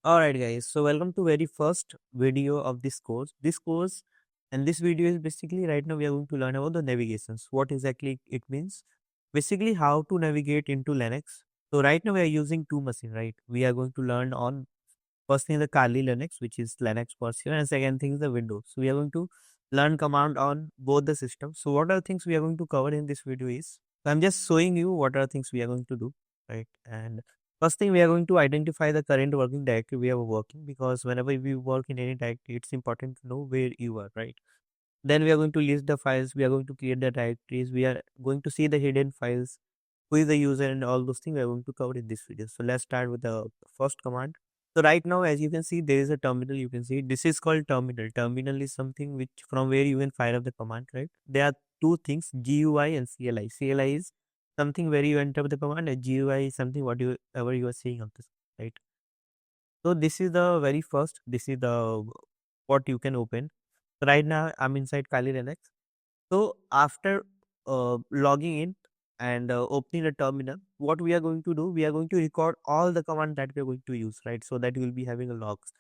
Alright guys, so welcome to very first video of this course. This video is basically right now we are going to learn about the navigations. What exactly it means. Basically how to navigate into Linux. So right now we are using two machines, right? We are going to learn on first thing the Kali Linux, which is Linux version, and second thing is the Windows. So we are going to learn command on both the systems. So what are the things we are going to cover in this video is, so I'm just showing you what are the things we are going to do, right? And first thing we are going to identify the current working directory we are working, because whenever we work in any directory, it's important to know where you are, right? Then we are going to list the files, we are going to create the directories, we are going to see the hidden files, who is the user, and all those things we are going to cover in this video. So let's start with the first command. So right now, as you can see, there is a terminal. You can see this is called terminal. Terminal is something which from where you can fire up the command, right? There are two things, GUI and CLI. CLI is something where you enter the command, and GUI is something whatever you are seeing on this, right? So this is the very first. This is the what you can open. So right now I'm inside Kali Linux. So after logging in and opening the terminal, what we are going to do, we are going to record all the command that we are going to use, right? So that we will be having a logs.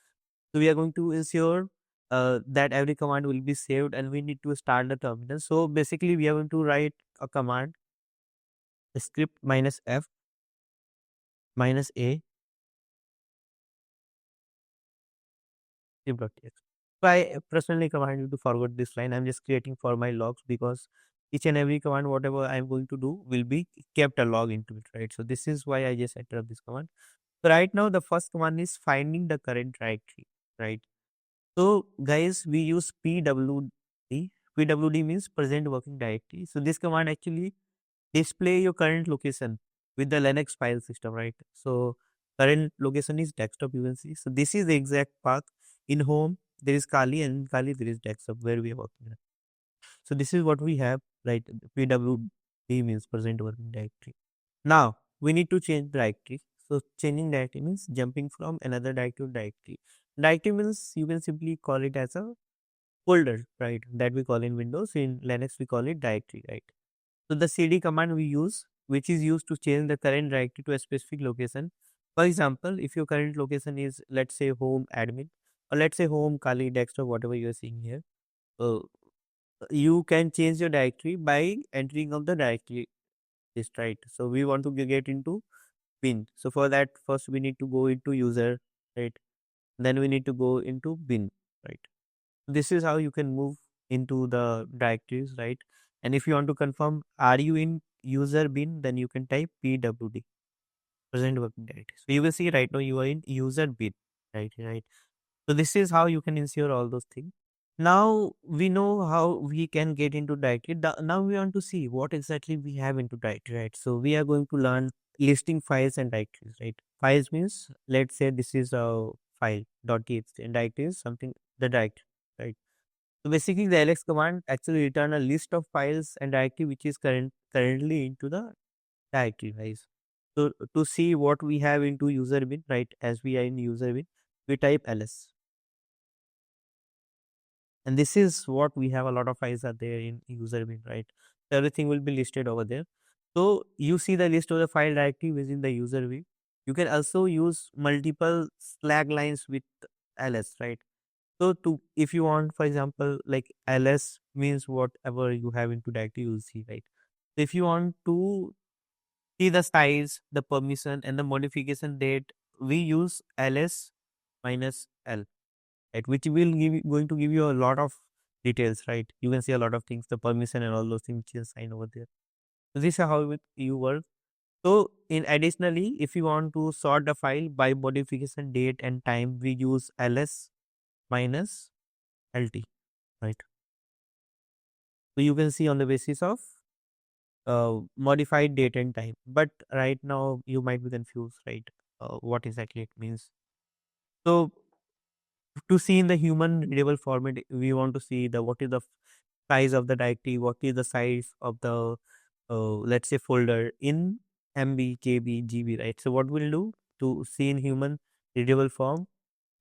So we are going to ensure that every command will be saved, and we need to start the terminal. So basically we are going to write a command, script minus f minus a script.txt. So I personally command you to forward this line. I'm just creating for my logs, because each and every command, whatever I'm going to do, will be kept a log into it, right? So this is why I just enter up this command. So right now, the first command is finding the current directory, right? So guys, we use PWD. PWD means present working directory. So this command actually display your current location with the Linux file system, right? So current location is desktop, you can see. So this is the exact path. In home, there is Kali, and in Kali there is desktop where we are working at. So this is what we have, right? PWD means present working directory. Now we need to change directory. So changing directory means jumping from another directory to directory. Directory means you can simply call it as a folder, right? That we call in Windows. In Linux we call it directory, right? So the cd command we use, which is used to change the current directory to a specific location. For example, if your current location is, let's say, home admin, or let's say home Kali desktop, whatever you are seeing here, uh, you can change your directory by entering of the directory list, right? So we want to get into bin. So for that, first we need to go into user, right? Then we need to go into bin, right? This is how you can move into the directories, right? And if you want to confirm, are you in user bin, then you can type pwd, present working directory. So you will see right now you are in user bin, right? So this is how you can ensure all those things. Now we know how we can get into directory. Now we want to see what exactly we have into directory, right? So we are going to learn listing files and directories, right? Files means, let's say this is a file .txt, and directory is something, the directory, right? So basically the ls command actually return a list of files and directory which is currently into the directory, guys. So to see what we have into user bin, right? As we are in user bin, we type ls. And this is what we have, a lot of files are there in user bin, right? So everything will be listed over there. So you see the list of the file directory within the user bin. You can also use multiple flag lines with ls, right? So to, if you want, for example, like ls means whatever you have into directory, you'll see, right? So if you want to see the size, the permission, and the modification date, we use ls minus l, right? Which will going to give you a lot of details, right? You can see a lot of things, the permission and all those things which is assigned over there. So this is how you work. So in additionally, if you want to sort the file by modification date and time, we use ls minus lt, right? So you can see on the basis of modified date and time. But right now you might be confused, right? What exactly it means. So to see in the human readable format, we want to see the what is the size of the directory, what is the size of the let's say folder in MB, KB, GB, right? So what we'll do to see in human readable form,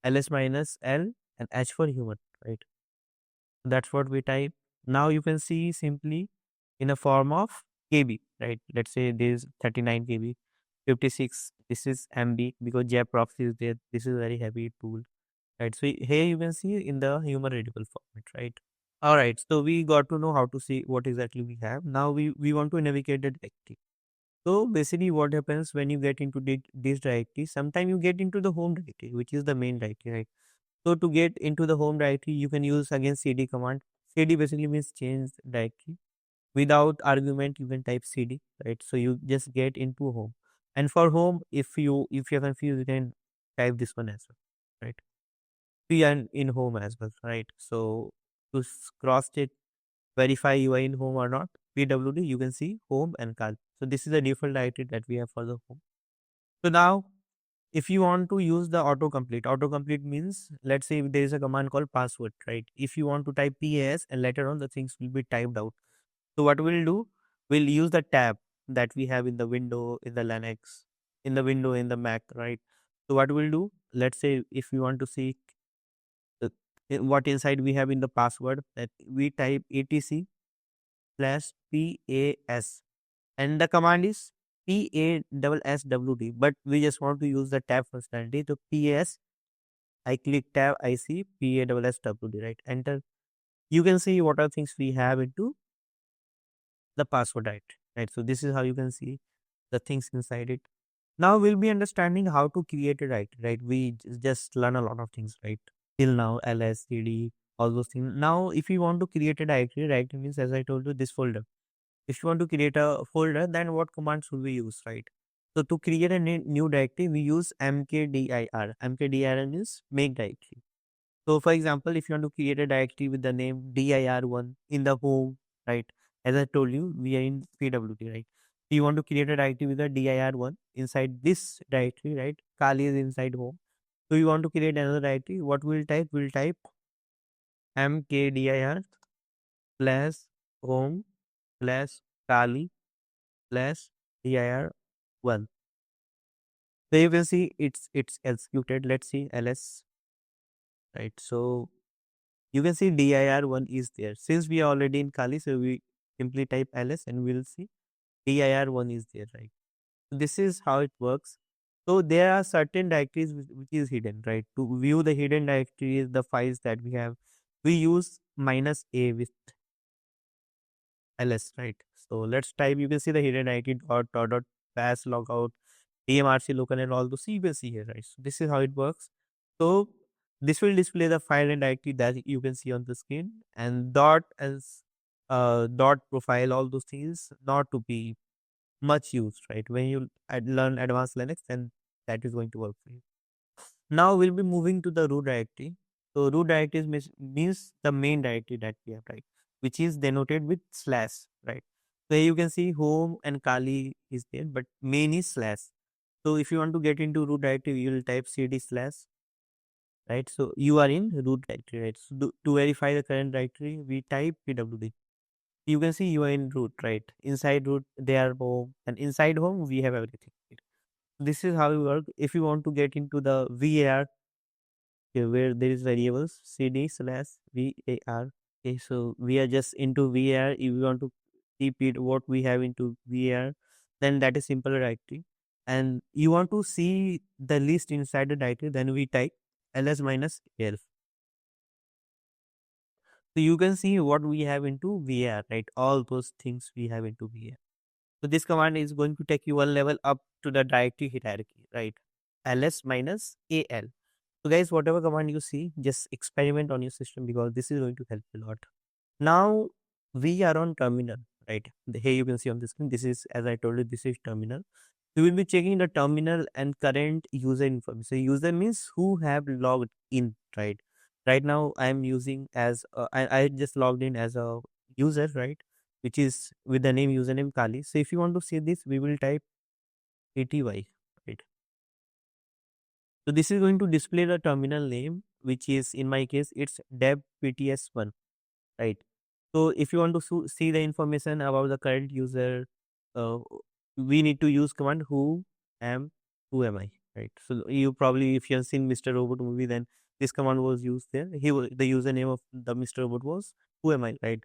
ls minus l and h for human, right? That's what we type. Now you can see simply in a form of KB, right? Let's say there is 39 KB. 56. This is MB because JProxy is there. This is a very heavy tool, right? So here you can see in the human readable format, right? All right. So we got to know how to see what exactly we have. Now we want to navigate the directory. So basically, what happens when you get into this directory? Sometimes you get into the home directory, which is the main directory, right? So to get into the home directory, you can use again CD command. CD basically means change directory. Without argument, you can type CD, right? So you just get into home. And for home, if you're confused, you can type this one as well, right? We are in home as well, right? So to cross check, verify you are in home or not, PWD, you can see home and call. So this is the default directory that we have for the home. So now if you want to use the autocomplete means, let's say if there is a command called password, right? If you want to type PAS and later on the things will be typed out. So what we'll do, we'll use the tab that we have in the window, in the Linux, in the window, in the Mac, right? So what we'll do, let's say if you want to see the, what inside we have in the password, that we type etc slash PAS and the command is PASSWD, but we just want to use the tab functionality. So PS, I click tab, I see PASSWD, right? Enter. You can see what are things we have into the password, right? So this is how you can see the things inside it. Now we'll be understanding how to create a directory, right? We just learn a lot of things, right? Till now, ls, cd, all those things. Now, if you want to create a directory means, as I told you, this folder. If you want to create a folder, then what command should we use, right? So to create a new directory, we use mkdir. Mkdir means make directory. So for example, if you want to create a directory with the name dir1 in the home, right? As I told you, we are in PWT, right? You want to create a directory with the dir1 inside this directory, right? Kali is inside home. So you want to create another directory. What we'll type? We'll type mkdir plus home plus Kali plus dir1. So you can see it's executed. Let's see ls, right? So you can see dir1 is there. Since we are already in Kali, so we simply type ls and we'll see dir1 is there, right? So this is how it works. So there are certain directories which is hidden, right? To view the hidden directories, the files that we have, we use -a with ls, right? So let's type. You can see the hidden directory dot pass logout DMRC local and all those. So you can see here, right? So this is how it works. So this will display the file and directory that you can see on the screen, and dot as dot profile, all those things not to be much used, right? When you learn advanced Linux, then that is going to work for you. Now we'll be moving to the root directory. So root directory means the main directory that we have, right? Which is denoted with slash, right? So here you can see home and Kali is there, but main is slash. So if you want to get into root directory, you will type cd slash, right? So you are in root directory, right? So to verify the current directory, we type pwd. You can see you are in root, right? Inside root, they are home, and inside home, we have everything. Right? This is how we work. If you want to get into the VAR, okay, where there is variables, cd slash VAR. Okay, so we are just into VAR. If you want to keep it what we have into VAR, then that is simple directory. And you want to see the list inside the directory, then we type ls minus elf. So you can see what we have into VAR, right? All those things we have into VAR. So this command is going to take you one level up to the directory hierarchy, right? ls minus al. So guys, whatever command you see, just experiment on your system because this is going to help you a lot. Now we are on terminal, right? Here you can see on the screen, this is, as I told you, this is terminal. We will be checking the terminal and current user information. So user means who have logged in, right? Right now I am using as I just logged in as a user, right? Which is with the name username Kali. So if you want to see this, we will type ATY, right? So this is going to display the terminal name, which is in my case, it's debpts1, right? So if you want to see the information about the current user, uh, we need to use command who am I, right? So you probably, if you have seen Mr. Robot movie, then this command was used there. The username of the Mr. Robot was who am I, right?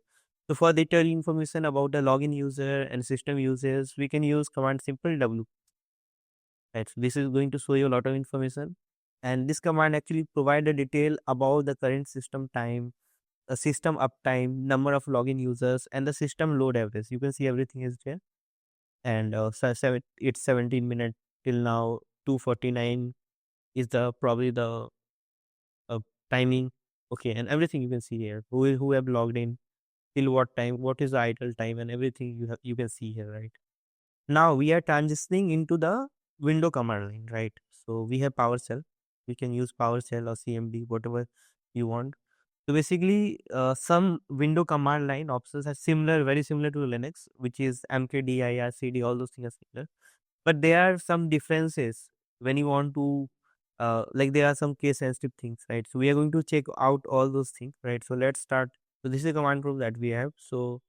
So for detailed information about the login user and system users, we can use command simple w. right? So this is going to show you a lot of information, and this command actually provide a detail about the current system time, the system uptime, number of login users, and the system load average. You can see everything is there, and it's 17 minutes till now. 2:49 is the probably the uh, timing. Okay, and everything you can see here. Who have logged in till what time, what is the idle time, and everything you can see here, right? Now we are transitioning into the window command line, right? So we have PowerShell. We can use PowerShell or CMD, whatever you want. So basically, some window command line options are similar, very similar to Linux, which is mkdir, cd, all those things are similar. But there are some differences when you want to, like there are some case sensitive things, right? So we are going to check out all those things, right? So let's start. So this is a command prompt that we have. So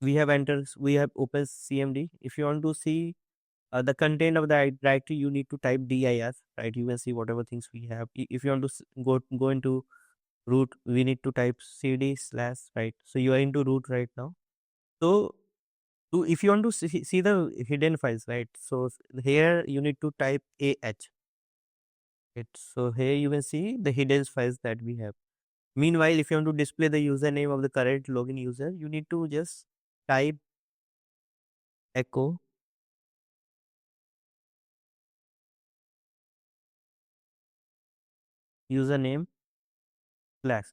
we have open CMD. If you want to see the content of the directory, you need to type dir, right? You can see whatever things we have. If you want to go into root, we need to type cd slash, right? So you are into root right now. So if you want to see the hidden files, right? So here you need to type ah. Right? So here you can see the hidden files that we have. Meanwhile, if you want to display the username of the current login user, you need to just type echo username slash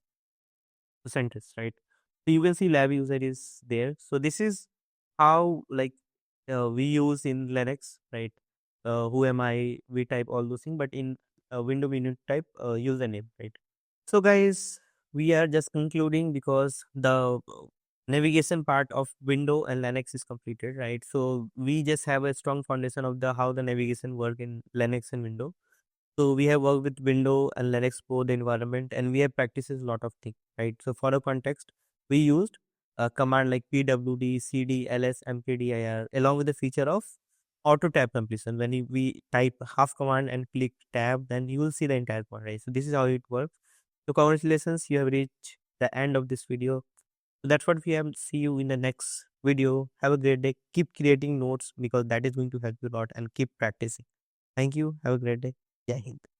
sentence, right? So you can see lab user is there. So this is how like we use in Linux, right? Who am I? We type all those things, but in window we need to type username, right? So guys, we are just concluding because the navigation part of window and Linux is completed, right? So we just have a strong foundation of the how the navigation work in Linux and window. So we have worked with window and Linux both environment, and we have practices a lot of things, right? So for a context, we used a command like pwd, cd, ls, mkdir, along with the feature of auto tab completion. When we type half command and click tab, then you will see the entire command, right? So this is how it works. So congratulations, you have reached the end of this video. So that's what we have. See you in the next video. Have a great day. Keep creating notes because that is going to help you a lot, and keep practicing. Thank you. Have a great day. Jai Hind.